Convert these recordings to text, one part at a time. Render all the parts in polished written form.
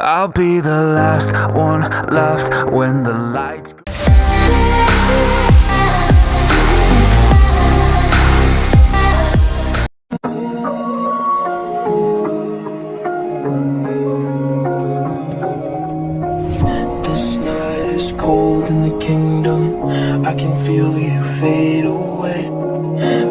I'll be the last one left when the lights go. This night is cold in the kingdom. I can feel you fade away.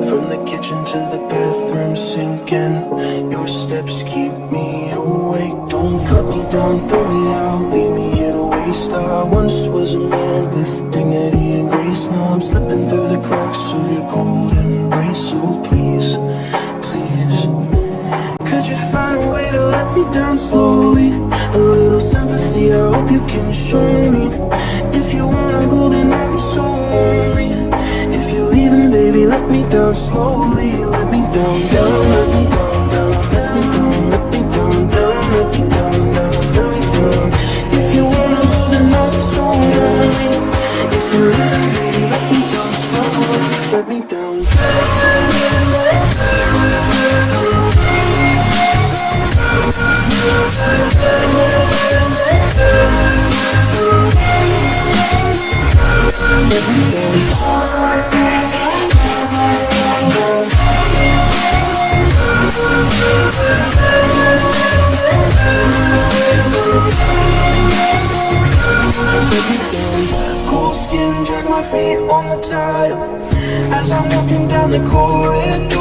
From the kitchen to the bathroom sinking, your steps keep me awake. Don't cut me down, throw me out, leave me here to waste. I once was a man with dignity and grace. Now I'm slipping through the cracks of your cold embrace. So please, please, could you find a way to let me down slowly? A little sympathy, I hope you can show me. If you wanna go, then I'll be so lonely. If you're leaving, baby, let me down slowly. Let me down, down, let me down, down. Let me down, let me down, down. Let me down, down, let me down. If you wanna go, then I'll be so lonely. If you're leaving, baby, let me down slowly. Let me down, cold skin, drag my feet on the tile as I'm walking down the corridor.